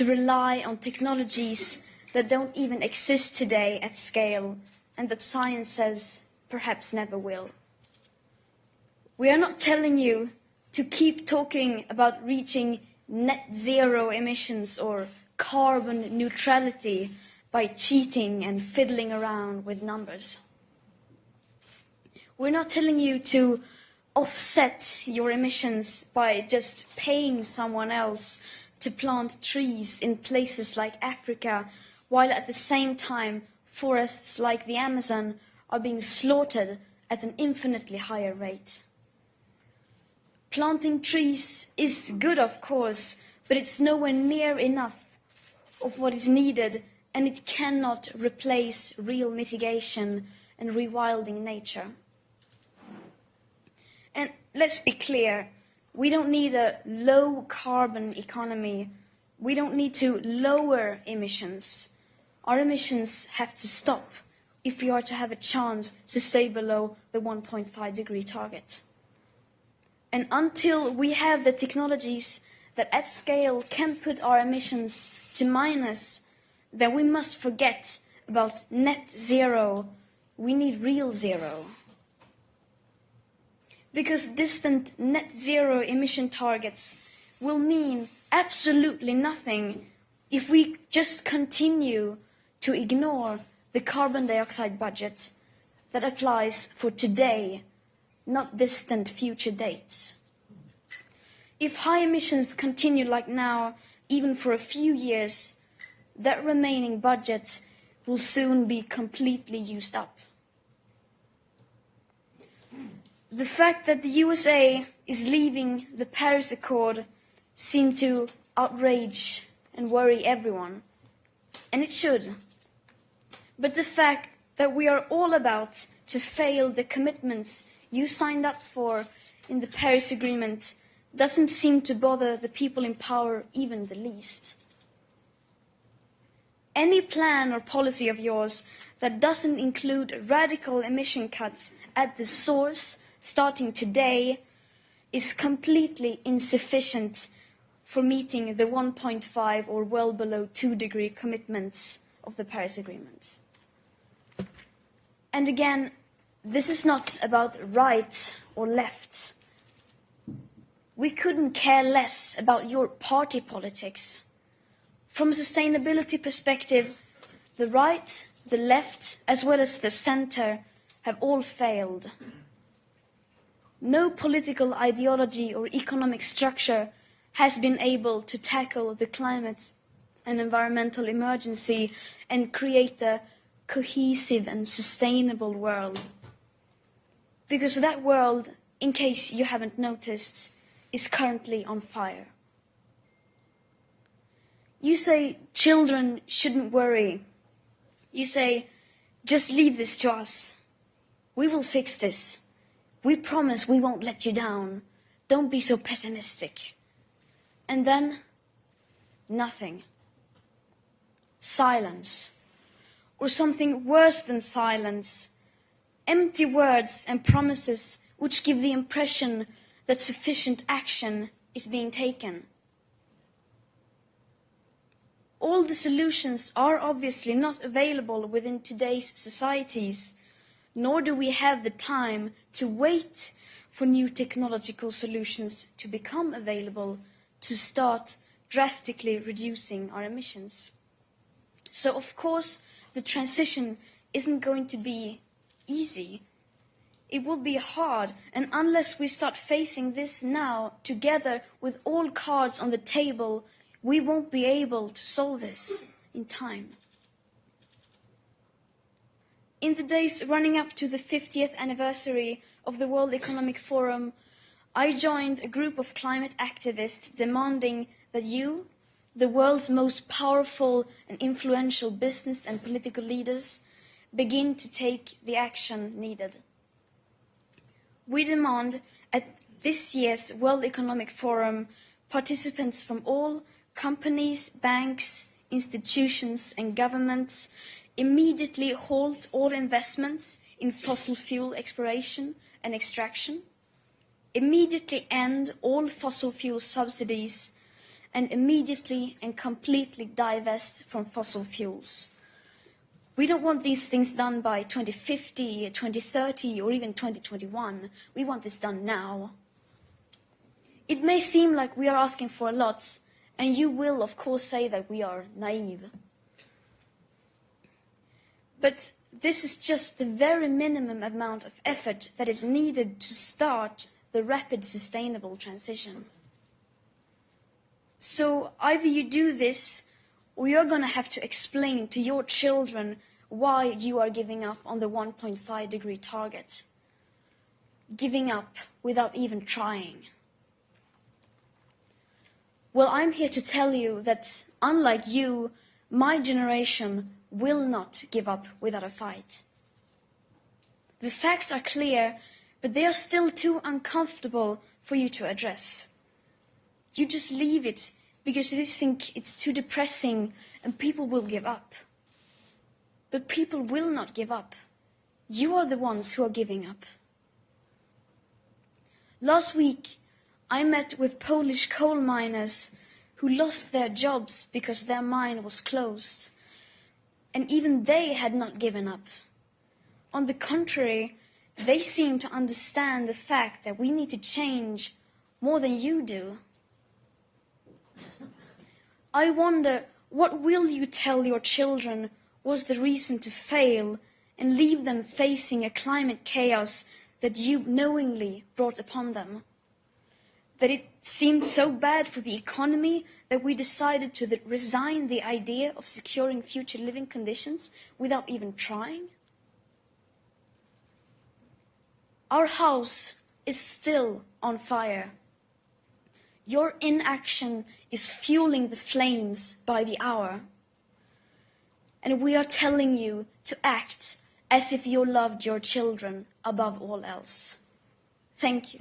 to rely on technologies that don't even exist today at scale and that science says perhaps never will. We are not telling you to keep talking about reaching net zero emissions or carbon neutrality by cheating and fiddling around with numbers. We're not telling you to offset your emissions by just paying someone else to plant trees in places like Africa, while at the same time forests like the Amazon are being slaughtered at an infinitely higher rate. Planting trees is good, of course, but it's nowhere near enough of what is needed, and it cannot replace real mitigation and rewilding nature. And let's be clear, we don't need a low-carbon economy. We don't need to lower emissions. Our emissions have to stop if we are to have a chance to stay below the 1.5-degree target. And until we have the technologies that at scale can put our emissions to minus, then we must forget about net zero. We need real zero. Because distant net zero emission targets will mean absolutely nothing if we just continue to ignore the carbon dioxide budget that applies for today, not distant future dates. If high emissions continue like now, even for a few years, that remaining budget will soon be completely used up. The fact that the USA is leaving the Paris Accord seemed to outrage and worry everyone, and it should. But the fact that we are all about to fail the commitments you signed up for in the Paris Agreement doesn't seem to bother the people in power even the least. Any plan or policy of yours that doesn't include radical emission cuts at the source starting today is completely insufficient for meeting the 1.5 or well below 2-degree commitments of the Paris Agreement. And again, this is not about right or left. We couldn't care less about your party politics. From a sustainability perspective, the right, the left, as well as the center have all failed. No political ideology or economic structure has been able to tackle the climate and environmental emergency and create a cohesive and sustainable world. Because that world, in case you haven't noticed, is currently on fire. You say children shouldn't worry. You say, just leave this to us. We will fix this. We promise we won't let you down. Don't be so pessimistic. And then, nothing. Silence. Or something worse than silence. Empty words and promises which give the impression that sufficient action is being taken. All the solutions are obviously not available within today's societies, nor do we have the time to wait for new technological solutions to become available to start drastically reducing our emissions. So, of course, the transition isn't going to be easy. It will be hard, and unless we start facing this now, together with all cards on the table, we won't be able to solve this in time. In the days running up to the 50th anniversary of the World Economic Forum, I joined a group of climate activists demanding that you, the world's most powerful and influential business and political leaders, begin to take the action needed. We demand at this year's World Economic Forum participants from all companies, banks, institutions and governments immediately halt all investments in fossil fuel exploration and extraction, immediately end all fossil fuel subsidies, and immediately and completely divest from fossil fuels. We don't want these things done by 2050, 2030, or even 2021. We want this done now. It may seem like we are asking for a lot, and you will, of course, say that we are naive. But this is just the very minimum amount of effort that is needed to start the rapid sustainable transition. So either you do this, or you're going to have to explain to your children why you are giving up on the 1.5-degree target. Giving up without even trying. Well, I'm here to tell you that, unlike you, my generation will not give up without a fight. The facts are clear, but they are still too uncomfortable for you to address. You just leave it because you think it's too depressing and people will give up. But people will not give up. You are the ones who are giving up. Last week, I met with Polish coal miners who lost their jobs because their mine was closed. And even they had not given up. On the contrary, they seem to understand the fact that we need to change more than you do. I wonder, what will you tell your children was the reason to fail and leave them facing a climate chaos that you knowingly brought upon them? That it seemed so bad for the economy that we decided to resign the idea of securing future living conditions without even trying? Our house is still on fire. Your inaction is fueling the flames by the hour. And we are telling you to act as if you loved your children above all else. Thank you.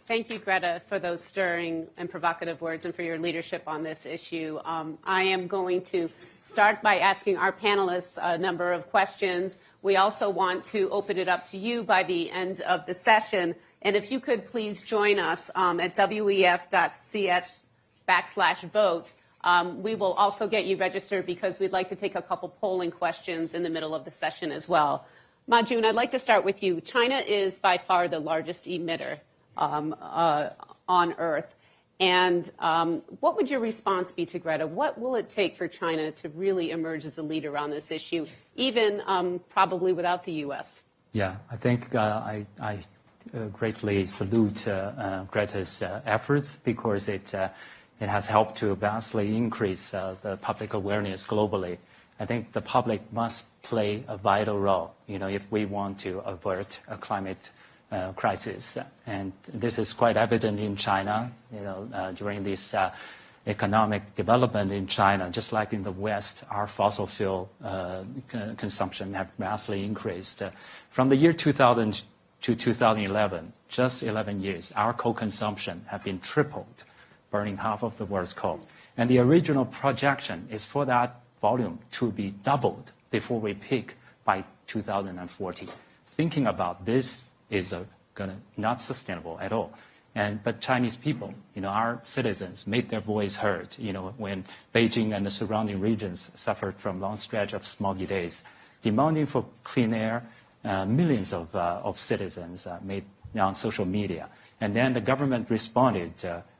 Thank you, Greta, for those stirring and provocative words and for your leadership on this issue. I am going to start by asking our panelists a number of questions. We also want to open it up to you by the end of the session. And if you could please join us at wef.ch/vote. We will also get you registered because we'd like to take a couple polling questions in the middle of the session as well. Majun, I'd like to start with you. China is by far the largest emitter on Earth. And what would your response be to Greta? What will it take for China to really emerge as a leader on this issue, even probably without the U.S.? Yeah, I think I greatly salute Greta's efforts because it has helped to vastly increase the public awareness globally. I think the public must play a vital role, if we want to avert a climate crisis. And this is quite evident in China, during this economic development in China, just like in the West, our fossil fuel consumption have vastly increased. From the year 2000 to 2011, just 11 years, our coal consumption have been tripled, burning half of the world's coal. And the original projection is for that volume to be doubled before we peak by 2040. Thinking about this is not sustainable at all. But Chinese people, our citizens, made their voice heard, when Beijing and the surrounding regions suffered from long stretch of smoggy days. Demanding for clean air, millions of citizens made on social media. And then the government responded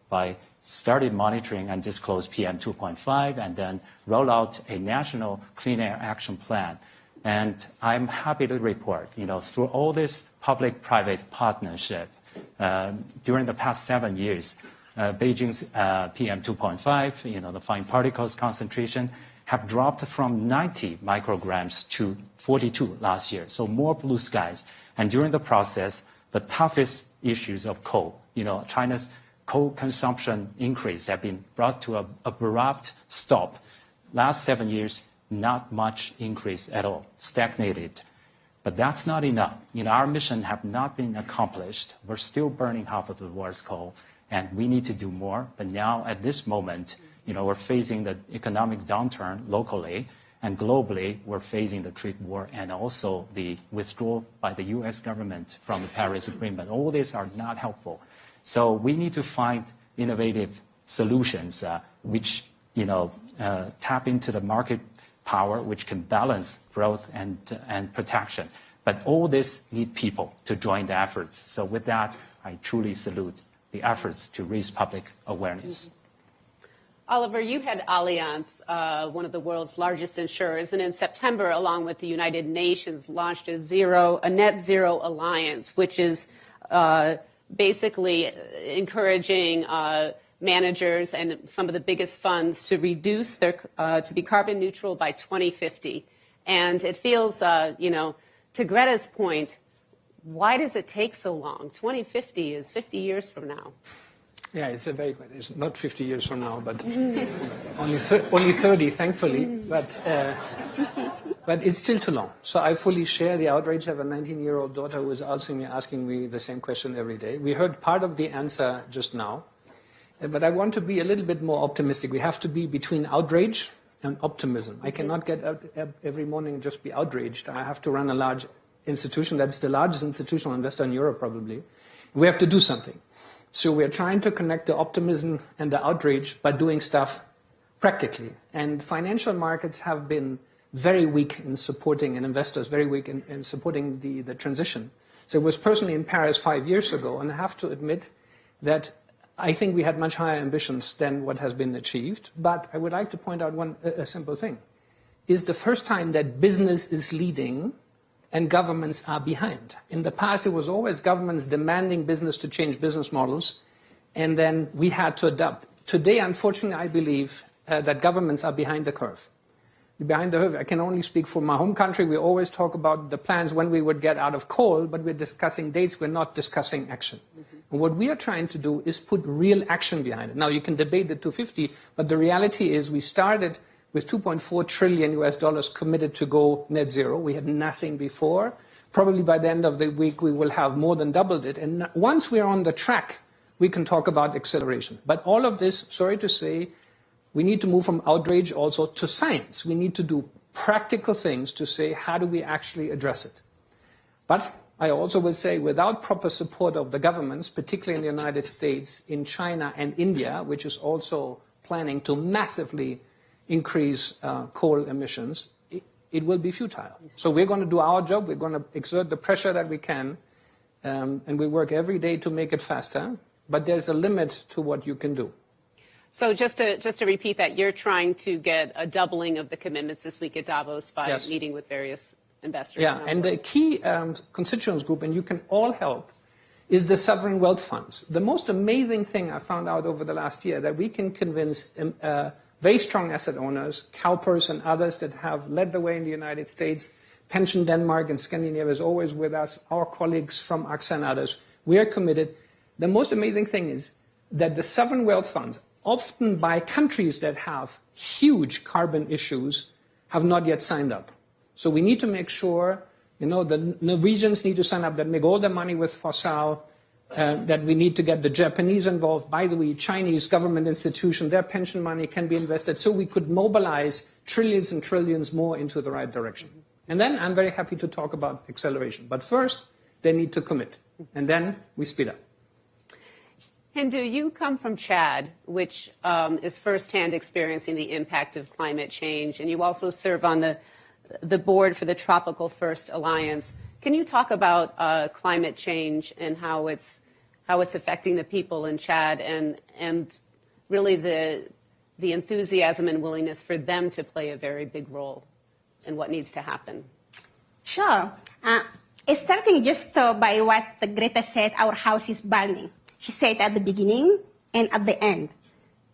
by started monitoring and disclosed PM 2.5 and then roll out a national clean air action plan. And I'm happy to report, through all this public-private partnership, during the past 7 years, Beijing's PM 2.5, the fine particles concentration, have dropped from 90 micrograms to 42 last year. So more blue skies. And during the process, the toughest issues of coal, China's coal consumption increase have been brought to an abrupt stop. Last 7 years, not much increase at all, stagnated. But that's not enough. Our mission have not been accomplished. We're still burning half of the world's coal. and we need to do more. But now, at this moment, we're facing the economic downturn locally, and globally, we're facing the trade war and also the withdrawal by the U.S. government from the Paris Agreement. All these are not helpful. So we need to find innovative solutions which tap into the market power, which can balance growth and protection. But all this need people to join the efforts. So with that, I truly salute the efforts to raise public awareness. Oliver, you had Allianz, one of the world's largest insurers, and in September, along with the United Nations, launched a net zero alliance, which is basically encouraging managers and some of the biggest funds to reduce to be carbon neutral by 2050. And it feels, to Greta's point, why does it take so long? 2050 is 50 years from now. Yeah, it's it's not 50 years from now, but only 30, thankfully. But it's still too long. So I fully share the outrage. I have a 19-year-old daughter who is asking me the same question every day. We heard part of the answer just now, but I want to be a little bit more optimistic. We have to be between outrage and optimism. I cannot get up every morning and just be outraged. I have to run a large institution. That's the largest institutional investor in Europe, probably. We have to do something. So we're trying to connect the optimism and the outrage by doing stuff practically. And financial markets have been very weak in supporting, and investors very weak in supporting the transition. So I was personally in Paris 5 years ago, and I have to admit that I think we had much higher ambitions than what has been achieved. But I would like to point out a simple thing. It's the first time that business is leading and governments are behind. In the past, it was always governments demanding business to change business models, and then we had to adapt. Today, unfortunately, I believe that governments are behind the curve. Behind the curve. I can only speak for my home country. We always talk about the plans when we would get out of coal, but we're discussing dates, we're not discussing action. And what we are trying to do is put real action behind it. Now, you can debate the 250, but the reality is we started with $2.4 trillion committed to go net zero. We had nothing before. Probably by the end of the week, we will have more than doubled it. And once we're on the track, we can talk about acceleration. But all of this, sorry to say, we need to move from outrage also to science. We need to do practical things to say, how do we actually address it? But I also will say, without proper support of the governments, particularly in the United States, in China and India, which is also planning to massively increase coal emissions, it will be futile. So we're going to do our job. We're going to exert the pressure that we can, and we work every day to make it faster. But there's a limit to what you can do. So just to repeat that, you're trying to get a doubling of the commitments this week at Davos by meeting with various investors. Yeah, and the key constituents group, and you can all help, is the sovereign wealth funds. The most amazing thing I found out over the last year, that we can convince very strong asset owners, CalPERS and others that have led the way in the United States, Pension Denmark and Scandinavia is always with us, our colleagues from AXA and others, we are committed. The most amazing thing is that the sovereign wealth funds, often by countries that have huge carbon issues, have not yet signed up. So we need to make sure, the Norwegians need to sign up that make all their money with fossil, that we need to get the Japanese involved. By the way, Chinese government institution, their pension money can be invested, so we could mobilize trillions and trillions more into the right direction. And then I'm very happy to talk about acceleration. But first, they need to commit, and then we speed up. Hindu, you come from Chad, which is firsthand experiencing the impact of climate change, and you also serve on the board for the Tropical First Alliance. Can you talk about climate change and how it's affecting the people in Chad, and really the enthusiasm and willingness for them to play a very big role in what needs to happen? Sure. Starting just by what Greta said, our house is burning. She said at the beginning and at the end.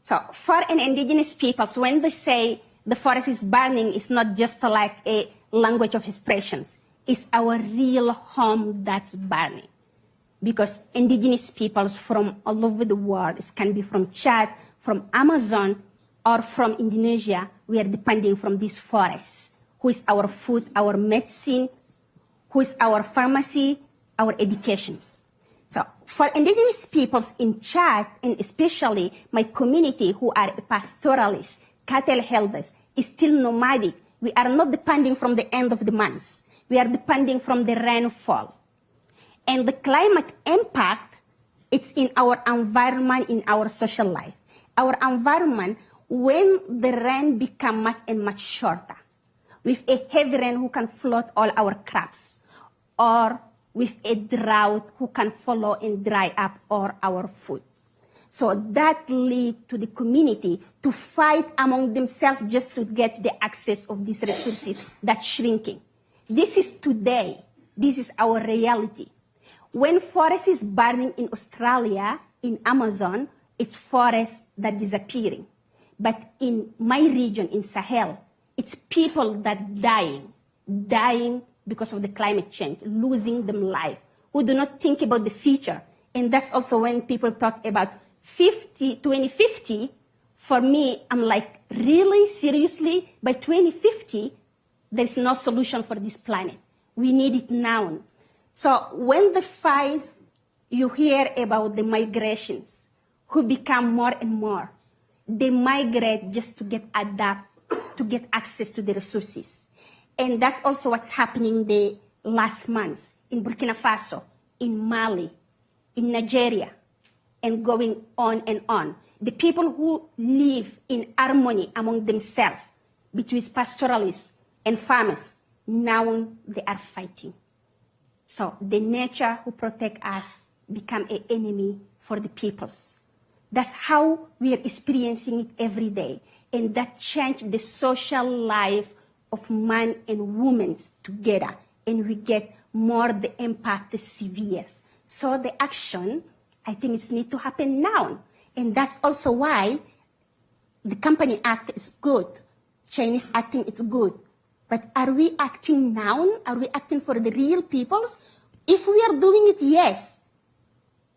So for an indigenous peoples, when they say the forest is burning, it's not just like a language of expressions. It's our real home that's burning. Because indigenous peoples from all over the world, it can be from Chad, from Amazon, or from Indonesia, we are depending from these forests, who is our food, our medicine, who is our pharmacy, our educations. So for indigenous peoples in Chad, and especially my community who are pastoralists, cattle herders, is still nomadic. We are not depending from the end of the month. We are depending from the rainfall. And the climate impact, it's in our environment, in our social life. Our environment, when the rain become much and much shorter, with a heavy rain who can flood all our crops, or with a drought who can follow and dry up all our food. So that lead to the community to fight among themselves just to get the access of these resources that's shrinking. This is today. This is our reality. When forest is burning in Australia, in Amazon, it's forest that disappearing. But in my region, in Sahel, it's people that dying because of the climate change, losing them life, who do not think about the future. And that's also when people talk about 2050, for me, I'm like, really, seriously? By 2050, there's no solution for this planet. We need it now. So when the fight, you hear about the migrations, who become more and more. They migrate just to get adapt, to get access to the resources. And that's also what's happening the last months in Burkina Faso, in Mali, in Nigeria, and going on and on. The people who live in harmony among themselves, between pastoralists and farmers, now they are fighting. So the nature who protect us become an enemy for the peoples. That's how we are experiencing it every day. And that changed the social life of man and women together. And we get more the impact is severe. So the action, I think it needs to happen now. And that's also why the Company Act is good. Chinese acting is good. But are we acting now? Are we acting for the real peoples? If we are doing it, yes.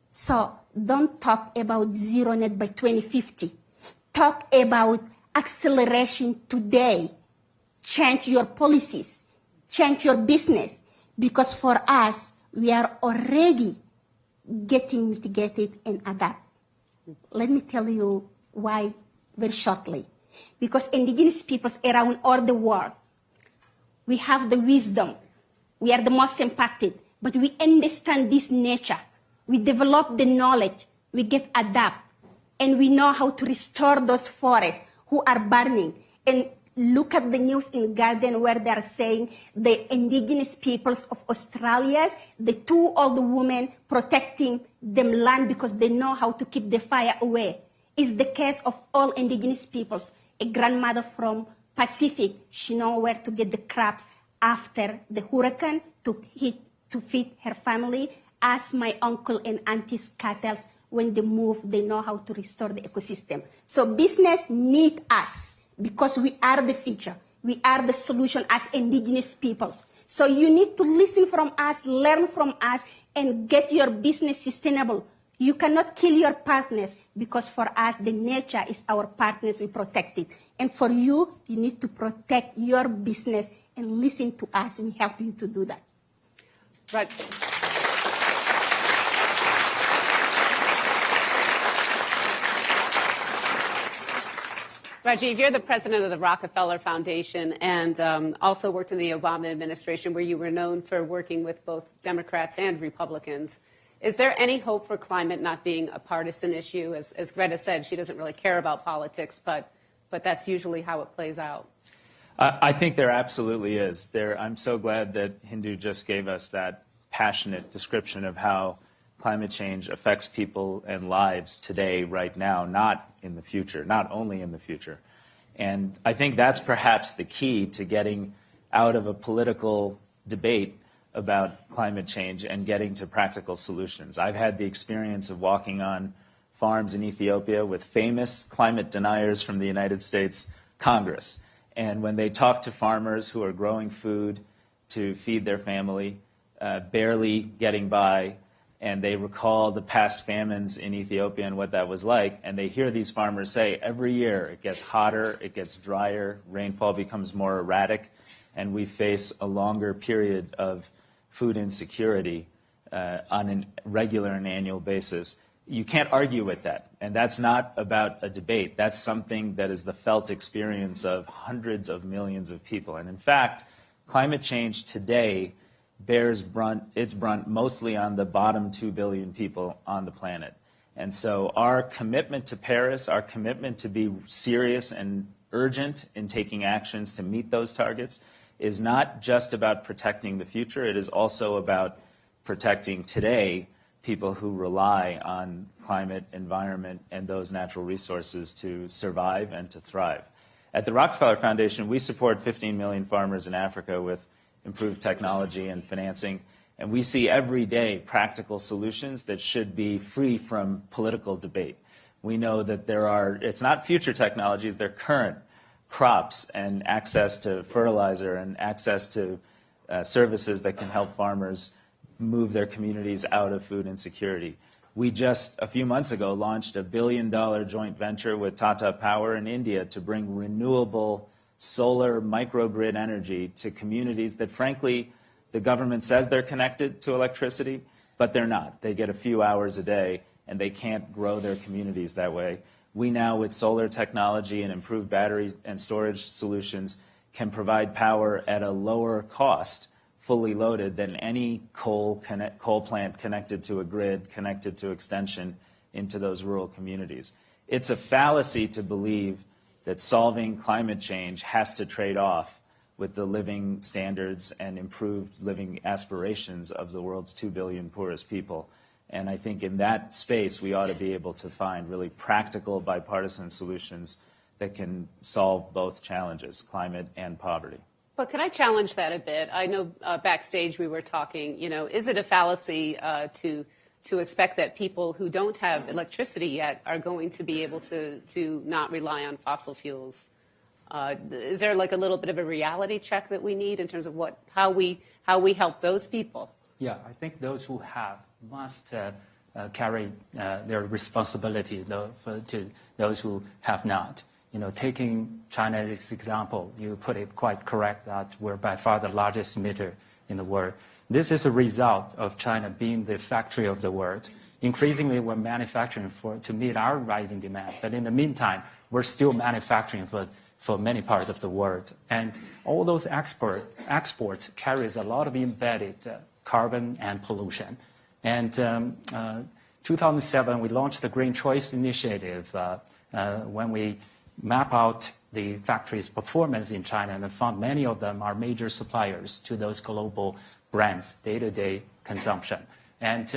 So don't talk about zero net by 2050. Talk about acceleration today. Change your policies. Change your business. Because for us, we are already getting mitigated and adapt. Let me tell you why very shortly. Because indigenous peoples around all the world, we have the wisdom. We are the most impacted. But we understand this nature. We develop the knowledge. We get adapt. And we know how to restore those forests who are burning. And look at the news in Guardian where they are saying the indigenous peoples of Australia, the two old women protecting them land because they know how to keep the fire away. It's the case of all indigenous peoples. A grandmother from Pacific, she knows where to get the crops after the hurricane to feed her family. As my uncle and auntie's cattle, when they move, they know how to restore the ecosystem. So business need us because we are the future. We are the solution as indigenous peoples. So you need to listen from us, learn from us, and get your business sustainable. You cannot kill your partners because for us, the nature is our partners, we protect it. And for you, you need to protect your business and listen to us. We help you to do that. Right. Rajiv, you're the president of the Rockefeller Foundation and also worked in the Obama administration where you were known for working with both Democrats and Republicans. Is there any hope for climate not being a partisan issue? As Greta said, she doesn't really care about politics, but that's usually how it plays out. I think there absolutely is. I'm so glad that Hindu just gave us that passionate description of how climate change affects people and lives today, right now, not in the future, not only in the future. And I think that's perhaps the key to getting out of a political debate about climate change and getting to practical solutions. I've had the experience of walking on farms in Ethiopia with famous climate deniers from the United States Congress. And when they talk to farmers who are growing food to feed their family, barely getting by, and they recall the past famines in Ethiopia and what that was like, and they hear these farmers say, every year it gets hotter, it gets drier, rainfall becomes more erratic, and we face a longer period of food insecurity on a regular and annual basis. You can't argue with that. And that's not about a debate. That's something that is the felt experience of hundreds of millions of people. And in fact, climate change today bears its brunt mostly on the bottom 2 billion people on the planet. And so our commitment to Paris, our commitment to be serious and urgent in taking actions to meet those targets is not just about protecting the future. It is also about protecting today people who rely on climate, environment, and those natural resources to survive and to thrive. At the Rockefeller Foundation, we support 15 million farmers in Africa with improved technology and financing, and we see every day practical solutions that should be free from political debate. We know that it's not future technologies, they're current crops and access to fertilizer and access to services that can help farmers move their communities out of food insecurity. We just, a few months ago, launched a $1 billion joint venture with Tata Power in India to bring renewable solar microgrid energy to communities that, frankly, the government says they're connected to electricity, but they're not. They get a few hours a day, and they can't grow their communities that way. We now, with solar technology and improved battery and storage solutions, can provide power at a lower cost, fully loaded, than any coal plant connected to a grid, connected to extension into those rural communities. It's a fallacy to believe that solving climate change has to trade off with the living standards and improved living aspirations of the world's 2 billion poorest people. And I think in that space, we ought to be able to find really practical bipartisan solutions that can solve both challenges, climate and poverty. But could I challenge that a bit? I know backstage we were talking, is it a fallacy to expect that people who don't have electricity yet are going to be able to not rely on fossil fuels? Is there like a little bit of a reality check that we need in terms of how we help those people? Yeah, I think those who have must carry their responsibility to those who have not. Taking China as example, you put it quite correct that we're by far the largest emitter in the world. This is a result of China being the factory of the world. Increasingly, we're manufacturing to meet our rising demand. But in the meantime, we're still manufacturing for many parts of the world. And all those exports carries a lot of embedded carbon and pollution. And 2007, we launched the Green Choice Initiative when we map out the factory's performance in China and found many of them are major suppliers to those global brands' day-to-day consumption. And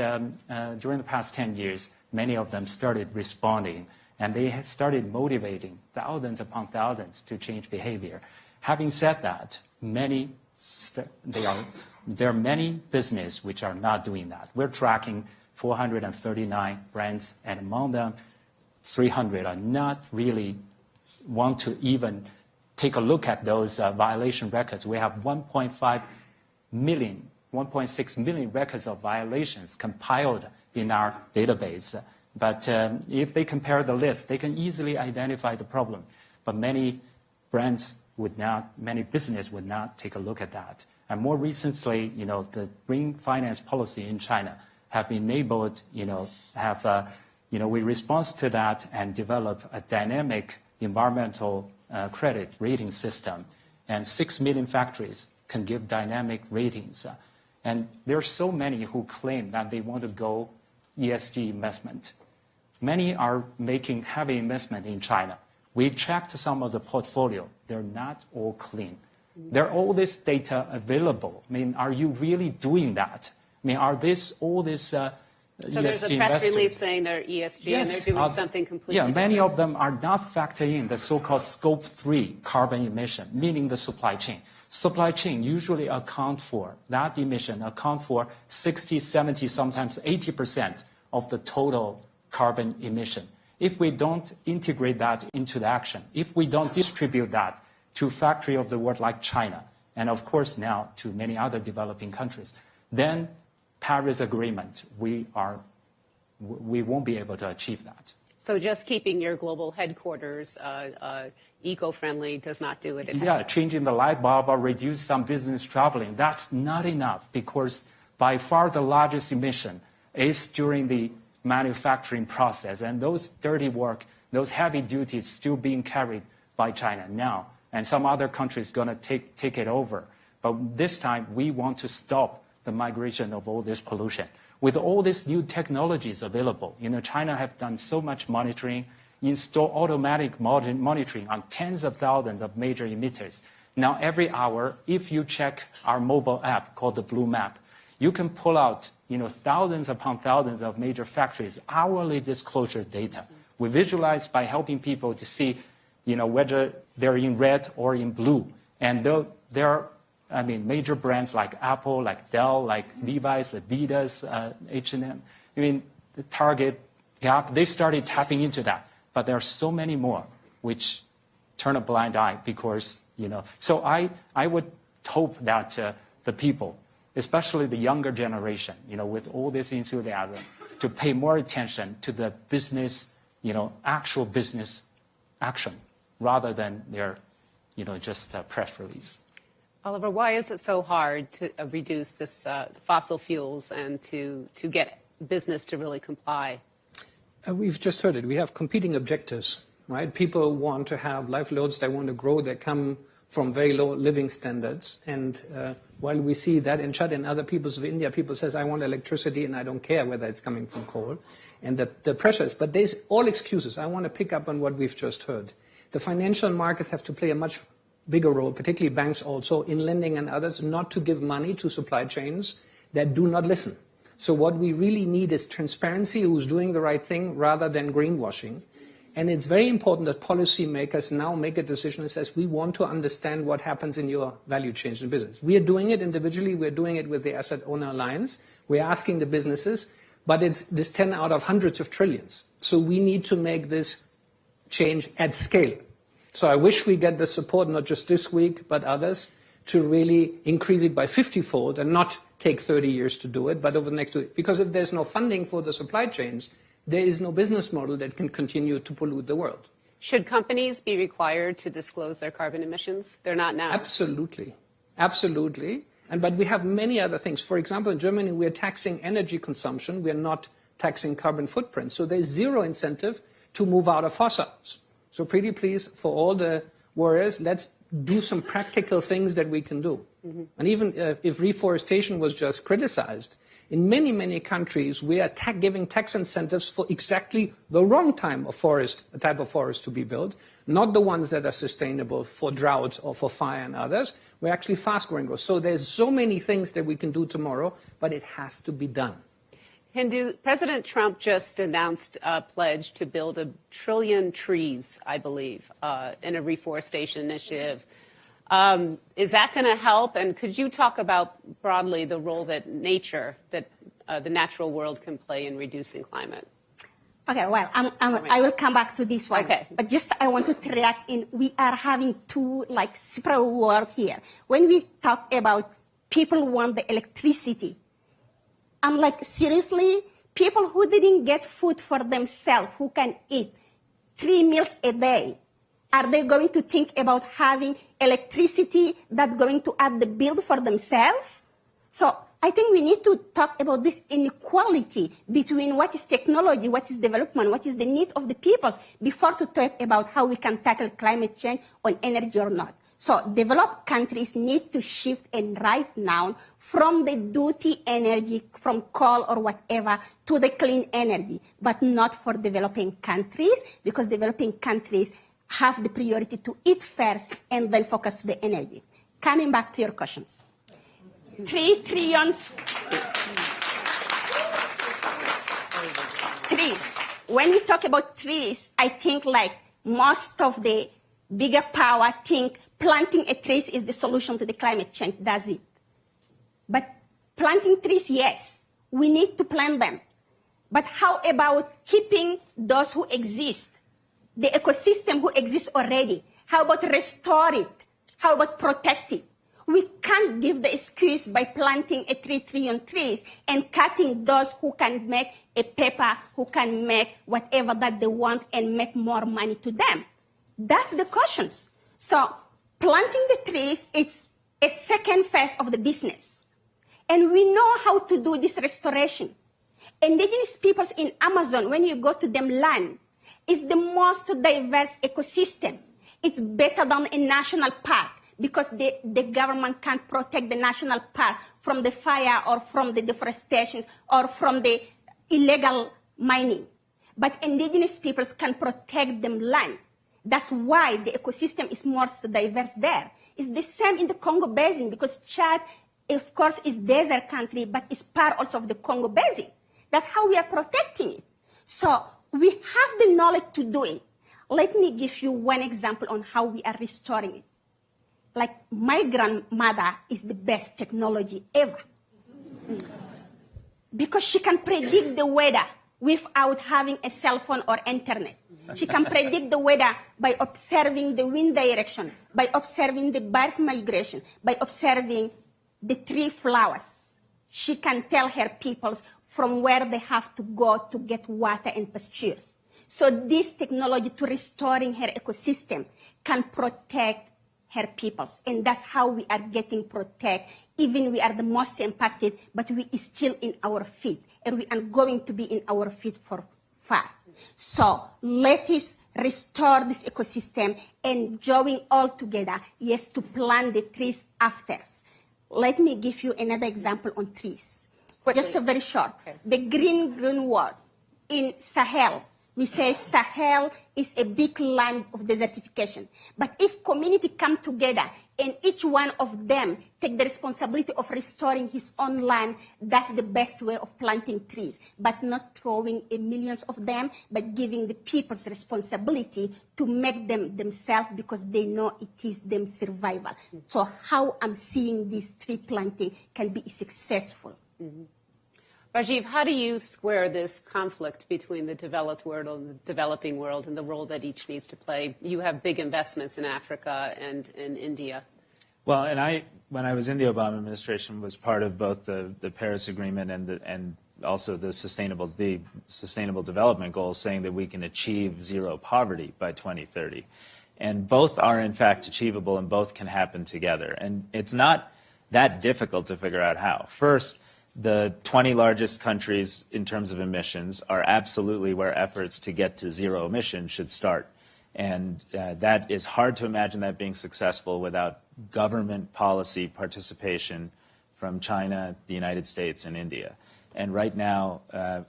during the past 10 years, many of them started responding, and they started motivating thousands upon thousands to change behavior. Having said that, there are many businesses which are not doing that. We're tracking 439 brands, and among them, 300 are not really want to even take a look at those violation records. We have 1.6 million records of violations compiled in our database. But if they compare the list, they can easily identify the problem. But many businesses would not take a look at that. And more recently, the green finance policy in China have enabled, we respond to that and develop a dynamic environmental credit rating system. And 6 million factories can give dynamic ratings. And there are so many who claim that they want to go ESG investment. Many are making heavy investment in China. We checked some of the portfolio. They're not all clean. There are all this data available. I mean, are you really doing that? I mean, are all this So there's a press release saying they're ESG and they're doing something completely different. Many of them are not factoring in the so-called Scope 3 carbon emission, meaning the supply chain. Supply chain usually account for 60, 70, sometimes 80% of the total carbon emission. If we don't integrate that into the action, if we don't distribute that to factory of the world like China, and of course now to many other developing countries, then Paris Agreement, we won't be able to achieve that. So just keeping your global headquarters eco-friendly does not do it. Changing the light bulb or reduce some business traveling, that's not enough because by far the largest emission is during the manufacturing process. And those dirty work, those heavy duties still being carried by China now. And some other countries going to take it over. But this time, we want to stop the migration of all this pollution. With all these new technologies available, China have done so much monitoring, install automatic monitoring on tens of thousands of major emitters. Now, every hour, if you check our mobile app called the Blue Map, you can pull out thousands upon thousands of major factories' hourly disclosure data. We visualize by helping people to see whether they're in red or in blue. And there are major brands like Apple, like Dell, like Levi's, Adidas, H&M, the Target, Gap, they started tapping into that. But there are so many more which turn a blind eye because, So I would hope that the people, especially the younger generation, with all this enthusiasm, to pay more attention to the business, actual business action rather than their, just press release. Oliver, why is it so hard to reduce this fossil fuels and to get business to really comply? We've just heard it. We have competing objectives, right? People want to have livelihoods. They want to grow. They come from very low living standards. And while we see that in China and other peoples of India, people says, I want electricity and I don't care whether it's coming from coal. And the pressures, but there's all excuses. I want to pick up on what we've just heard. The financial markets have to play a much bigger role, particularly banks also, in lending and others, not to give money to supply chains that do not listen. So what we really need is transparency, who's doing the right thing, rather than greenwashing. And it's very important that policymakers now make a decision that says, we want to understand what happens in your value chains in business. We are doing it individually. We're doing it with the Asset Owner Alliance. We're asking the businesses, but it's this 10 out of hundreds of trillions. So we need to make this change at scale. So I wish we get the support, not just this week, but others, to really increase it by 50-fold and not take 30 years to do it, but over the next 2 years. Because if there's no funding for the supply chains, there is no business model that can continue to pollute the world. Should companies be required to disclose their carbon emissions? They're not now. Absolutely. Absolutely. But we have many other things. For example, in Germany, we are taxing energy consumption. We are not taxing carbon footprint. So there's zero incentive to move out of fossils. So pretty please, for all the warriors, let's do some practical things that we can do. Mm-hmm. And even if reforestation was just criticized, in many, many countries, we are giving tax incentives for exactly the wrong type of forest to be built, not the ones that are sustainable for droughts or for fire and others. We're actually fast-growing growth. So there's so many things that we can do tomorrow, but it has to be done. Hindu, President Trump just announced a pledge to build 1 trillion trees, I believe, in a reforestation initiative. Is that going to help? And could you talk about broadly the role that nature, the natural world can play in reducing climate? Okay, well, I will come back to this one. Okay. But just I want to react in, we are having two separate words here. When we talk about people want the electricity, I'm like, seriously? People who didn't get food for themselves, who can eat 3 meals a day, are they going to think about having electricity that's going to add the bill for themselves? So I think we need to talk about this inequality between what is technology, what is development, what is the need of the peoples, before to talk about how we can tackle climate change on energy or not. So developed countries need to shift and right now from the dirty energy, from coal or whatever, to the clean energy, but not for developing countries, because developing countries have the priority to eat first and then focus the energy. Coming back to your questions. 3 trillions trees. When we talk about trees, I think most of the bigger power think planting a tree is the solution to the climate change. That's it. But planting trees, yes, we need to plant them. But how about keeping those who exist, the ecosystem who exists already? How about restore it? How about protect it? We can't give the excuse by planting 3 trillion trees and cutting those who can make a paper, who can make whatever that they want and make more money to them. That's the questions. So planting the trees is a second phase of the business. And we know how to do this restoration. Indigenous peoples in Amazon, when you go to them land, is the most diverse ecosystem. It's better than a national park because the government can't protect the national park from the fire or from the deforestation or from the illegal mining. But indigenous peoples can protect them land. That's why the ecosystem is more diverse there. It's the same in the Congo Basin because Chad, of course, is desert country, but it's part also of the Congo Basin. That's how we are protecting it. So we have the knowledge to do it. Let me give you one example on how we are restoring it. Like my grandmother is the best technology ever. Because she can predict the weather without having a cell phone or internet. She can predict the weather by observing the wind direction, by observing the birds' migration, by observing the tree flowers. She can tell her peoples from where they have to go to get water and pastures. So this technology to restoring her ecosystem can protect her peoples. And that's how we are getting protect. Even we are the most impacted, but we is still in our feet. And we are going to be in our feet for far. So let us restore this ecosystem and join all together, yes, to plant the trees after. Let me give you another example on trees. Quickly. Just a very short. Okay. The green word in Sahel, we say Sahel is a big land of desertification. But if community come together and each one of them take the responsibility of restoring his own land, that's the best way of planting trees. But not throwing millions of them, but giving the people's responsibility to make them themselves because they know it is them survival. So how I'm seeing this tree planting can be successful. Mm-hmm. Rajiv, how do you square this conflict between the developed world and the developing world and the role that each needs to play? You have big investments in Africa and in India. Well, and when I was in the Obama administration, was part of both the Paris Agreement and also the sustainable development goals, saying that we can achieve zero poverty by 2030. And both are, in fact, achievable and both can happen together. And it's not that difficult to figure out how. First, the 20 largest countries in terms of emissions are absolutely where efforts to get to zero emissions should start. And that is hard to imagine that being successful without government policy participation from China, the United States, and India. And right now,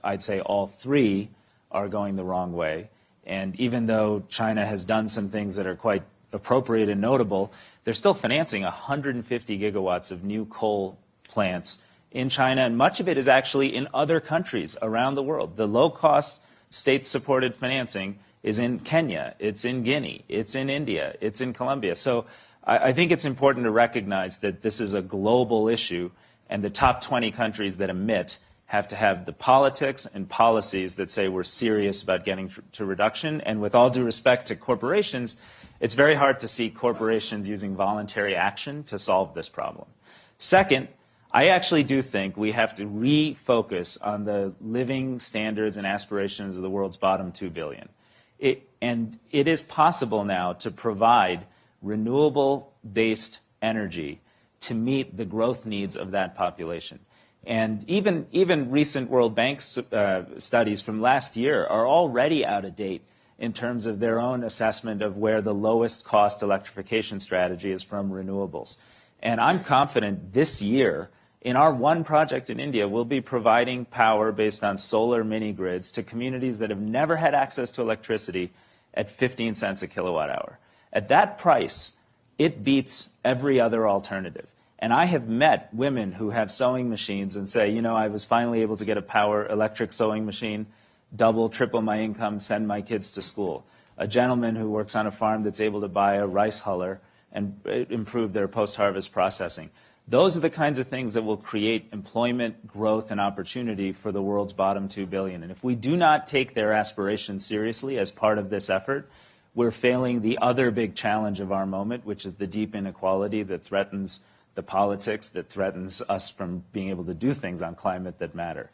I'd say all three are going the wrong way. And even though China has done some things that are quite appropriate and notable, they're still financing 150 gigawatts of new coal plants in China, and much of it is actually in other countries around the world. The low-cost state-supported financing is in Kenya, it's in Guinea, it's in India, it's in Colombia. So I think it's important to recognize that this is a global issue, and the top 20 countries that emit have to have the politics and policies that say we're serious about getting to reduction. And with all due respect to corporations, it's very hard to see corporations using voluntary action to solve this problem. Second, I actually do think we have to refocus on the living standards and aspirations of the world's bottom 2 billion. And it is possible now to provide renewable-based energy to meet the growth needs of that population. And even recent World Bank studies from last year are already out of date in terms of their own assessment of where the lowest cost electrification strategy is from renewables. And I'm confident this year, in our one project in India, we'll be providing power based on solar mini-grids to communities that have never had access to electricity at 15 cents a kilowatt hour. At that price, it beats every other alternative. And I have met women who have sewing machines and say, you know, I was finally able to get a electric sewing machine, double, triple my income, send my kids to school. A gentleman who works on a farm that's able to buy a rice huller and improve their post-harvest processing. Those are the kinds of things that will create employment, growth, and opportunity for the world's bottom 2 billion. And if we do not take their aspirations seriously as part of this effort, we're failing the other big challenge of our moment, which is the deep inequality that threatens the politics, that threatens us from being able to do things on climate that matter.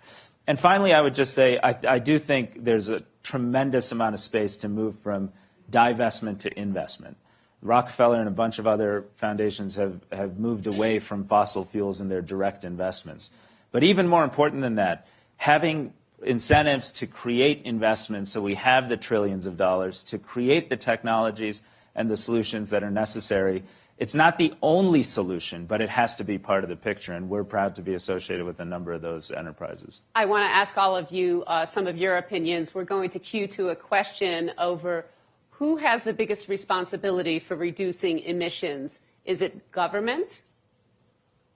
And finally, I would just say, I do think there's a tremendous amount of space to move from divestment to investment. Rockefeller and a bunch of other foundations have moved away from fossil fuels in their direct investments. But even more important than that, having incentives to create investments so we have the trillions of dollars to create the technologies and the solutions that are necessary. It's not the only solution, but it has to be part of the picture, and we're proud to be associated with a number of those enterprises. I want to ask all of you some of your opinions. We're going to cue to a question over who has the biggest responsibility for reducing emissions. Is it government?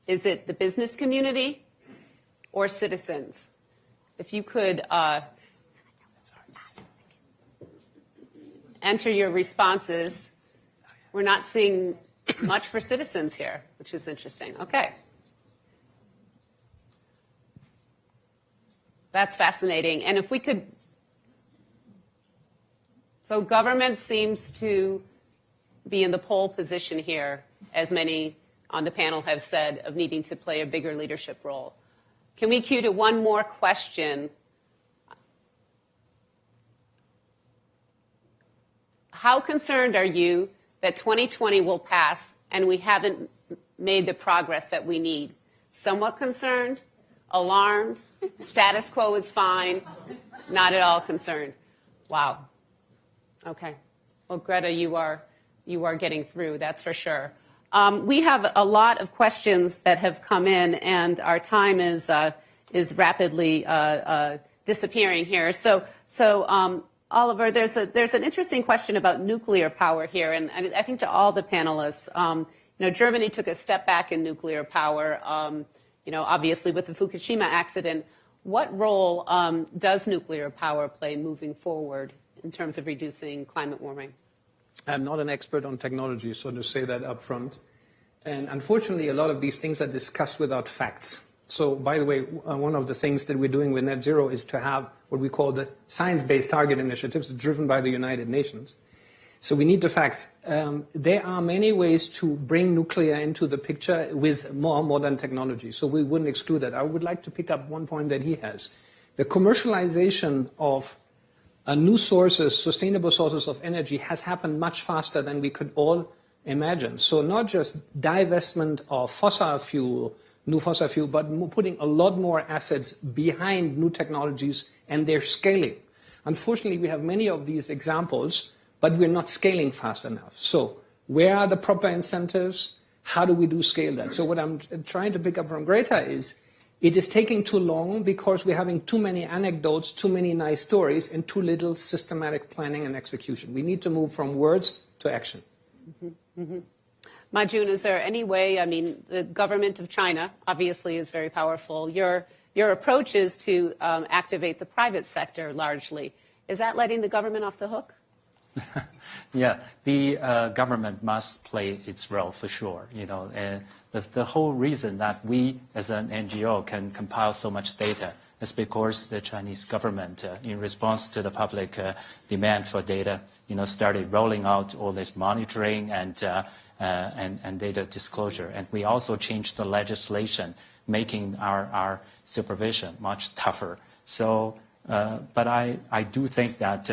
Is it the business community? Or citizens? If you could enter your responses. We're not seeing much for citizens here, which is interesting. Okay. That's fascinating. And if we could, so government seems to be in the pole position here, as many on the panel have said, of needing to play a bigger leadership role. Can we cue to one more question? How concerned are you that 2020 will pass and we haven't made the progress that we need? Somewhat concerned, alarmed, status quo is fine, not at all concerned. Wow. Okay. Well, Greta, you are getting through, that's for sure. We have a lot of questions that have come in, and our time is rapidly disappearing here. So Oliver, there's an interesting question about nuclear power here, and I think to all the panelists, Germany took a step back in nuclear power, obviously with the Fukushima accident. What role does nuclear power play moving forward in terms of reducing climate warming? I'm not an expert on technology, so to say that up front. And unfortunately, a lot of these things are discussed without facts. So, by the way, one of the things that we're doing with Net Zero is to have what we call the science-based target initiatives driven by the United Nations. So we need the facts. There are many ways to bring nuclear into the picture with more modern technology. So we wouldn't exclude that. I would like to pick up one point that he has. The commercialization of new sources, sustainable sources of energy has happened much faster than we could all imagine. So not just divestment of fossil fuel, new fossil fuel, but putting a lot more assets behind new technologies and their scaling. Unfortunately, we have many of these examples, but we're not scaling fast enough. So where are the proper incentives? How do we scale that? So what I'm trying to pick up from Greta is it is taking too long because we're having too many anecdotes, too many nice stories, and too little systematic planning and execution. We need to move from words to action. Mm-hmm. Mm-hmm. Majun, is there any way, the government of China obviously is very powerful. Your approach is to activate the private sector largely. Is that letting the government off the hook? Yeah, the government must play its role for sure. The whole reason that we as an NGO can compile so much data is because the Chinese government, in response to the public demand for data, started rolling out all this monitoring and data disclosure. And we also changed the legislation, making our supervision much tougher. So, but I do think that,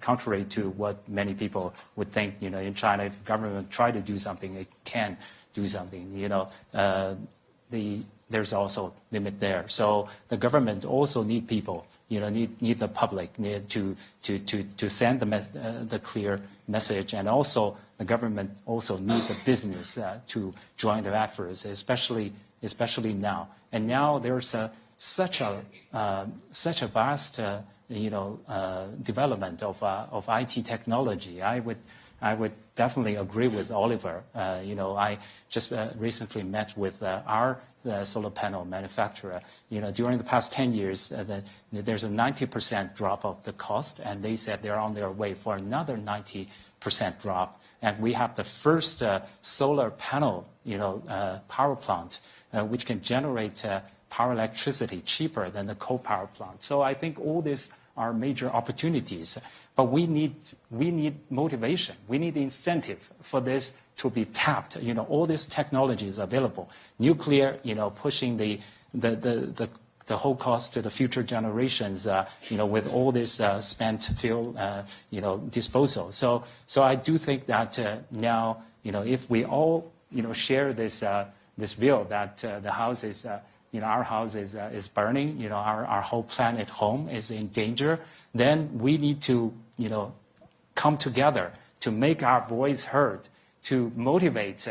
contrary to what many people would think, in China, if the government try to do something, it can do something. There's also limit there. So the government also need people, need the public, need to send the clear message, and also the government also need the business to join the efforts, especially now. And now there's such a vast development of IT technology. I would definitely agree with Oliver. I just recently met with our solar panel manufacturer. During the past 10 years, there's a 90% drop of the cost, and they said they're on their way for another 90% drop. And we have the first solar panel, power plant, which can generate power electricity cheaper than the coal power plant. So I think all these are major opportunities, but we need motivation. We need incentive for this to be tapped. All this technology is available. Nuclear, pushing the the whole cost to the future generations, with all this spent fuel, disposal. So I do think that now, if we all, share this view that the house is, our house is burning, our whole planet home is in danger, then we need to, come together to make our voice heard, to motivate,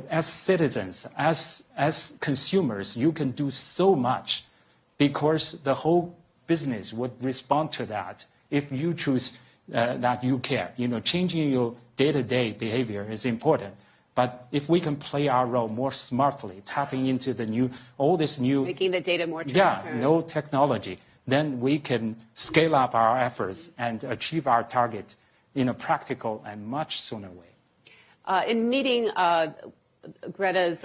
as citizens, as consumers, you can do so much because the whole business would respond to that if you choose that you care. Changing your day-to-day behavior is important. But if we can play our role more smartly, tapping into all this new... Making the data more transparent. No technology, then we can scale up our efforts and achieve our target in a practical and much sooner way. In meeting Greta's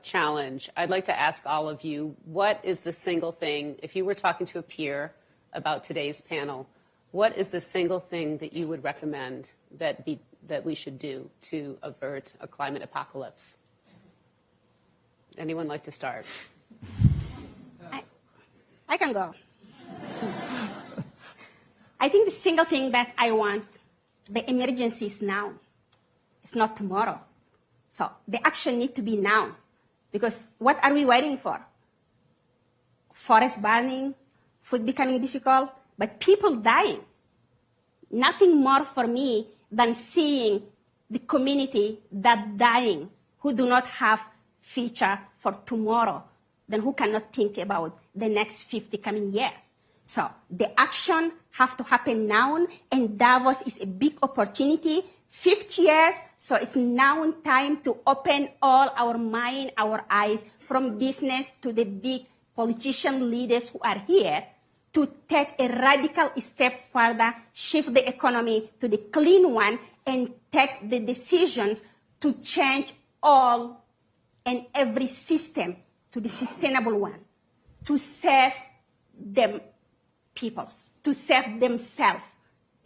challenge, I'd like to ask all of you, what is the single thing, if you were talking to a peer about today's panel, what is the single thing that you would recommend that we should do to avert a climate apocalypse? Anyone like to start? I can go. I think the single thing that I want, the emergency is now. It's not tomorrow. So the action needs to be now. Because what are we waiting for? Forest burning, food becoming difficult, but people dying. Nothing more for me than seeing the community that dying, who do not have future for tomorrow, then who cannot think about the next 50 coming years. So the action have to happen now, and Davos is a big opportunity. 50 years, so it's now time to open all our mind, our eyes, from business to the big politician leaders who are here, to take a radical step further, shift the economy to the clean one, and take the decisions to change all and every system to the sustainable one, to save them peoples, to save themselves.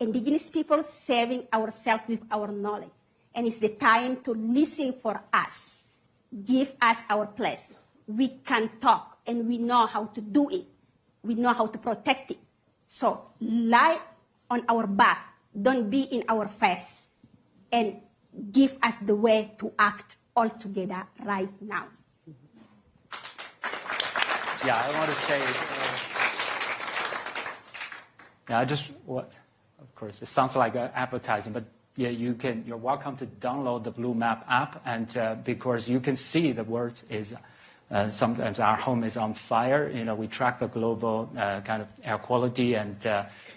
Indigenous people saving ourselves with our knowledge. And it's the time to listen for us. Give us our place. We can talk, and we know how to do it. We know how to protect it. So lie on our back. Don't be in our face. And give us the way to act all together right now. Yeah, I want to say, of course, it sounds like advertising, but yeah, you're welcome to download the Blue Map app, and because you can see the word is, sometimes our home is on fire. We track the global kind of air quality, and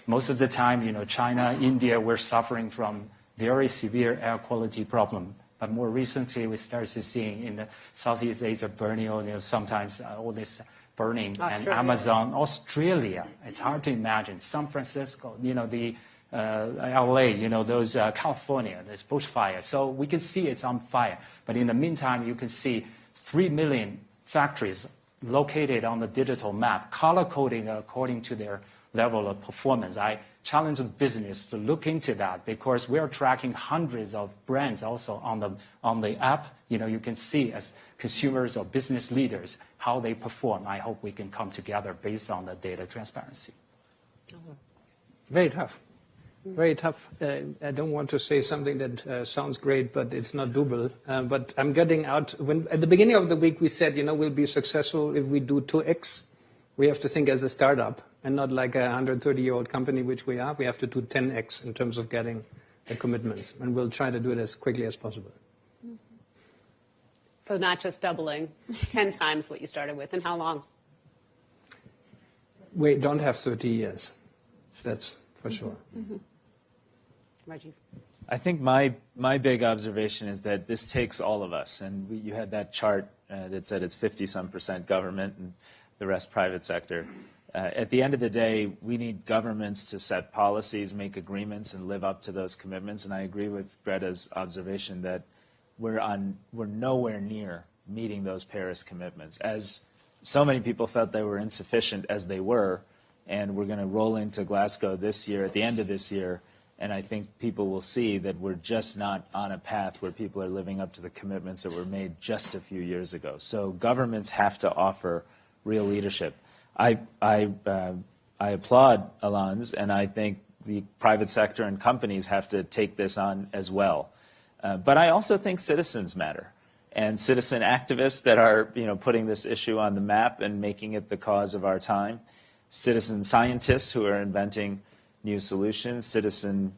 most of the time, China, India, we're suffering from very severe air quality problem. But more recently, we started seeing in the Southeast Asia, Borneo, sometimes all this burning, and Amazon, Australia. It's hard to imagine. San Francisco, the LA, those California, there's bushfire. So we can see it's on fire. But in the meantime, you can see 3 million factories located on the digital map, color coding according to their level of performance. I challenge the business to look into that, because we're tracking hundreds of brands also on the app. You can see as consumers or business leaders how they perform. I hope we can come together based on the data transparency. Very tough. Very tough. I don't want to say something that sounds great, but it's not doable. But I'm getting out. At the beginning of the week, we said, we'll be successful if we do 2x. We have to think as a startup and not like a 130-year-old company, which we are. We have to do 10x in terms of getting the commitments. And we'll try to do it as quickly as possible. So not just doubling, 10 times what you started with. And how long? We don't have 30 years. That's for sure. Mm-hmm. Rajiv? I think my big observation is that this takes all of us. And you had that chart that said it's 50-some% government and the rest private sector. At the end of the day, we need governments to set policies, make agreements, and live up to those commitments. And I agree with Greta's observation that we're nowhere near meeting those Paris commitments. As so many people felt they were insufficient as they were, and we're going to roll into Glasgow this year, at the end of this year, and I think people will see that we're just not on a path where people are living up to the commitments that were made just a few years ago. So governments have to offer real leadership. I applaud Alain's, and I think the private sector and companies have to take this on as well. But I also think citizens matter, and citizen activists that are putting this issue on the map and making it the cause of our time, citizen scientists who are inventing new solutions, citizen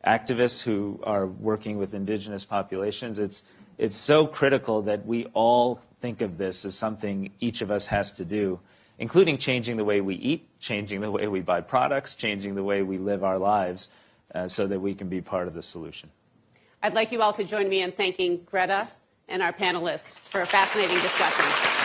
activists who are working with indigenous populations. It's so critical that we all think of this as something each of us has to do, including changing the way we eat, changing the way we buy products, changing the way we live our lives so that we can be part of the solution. I'd like you all to join me in thanking Greta and our panelists for a fascinating discussion.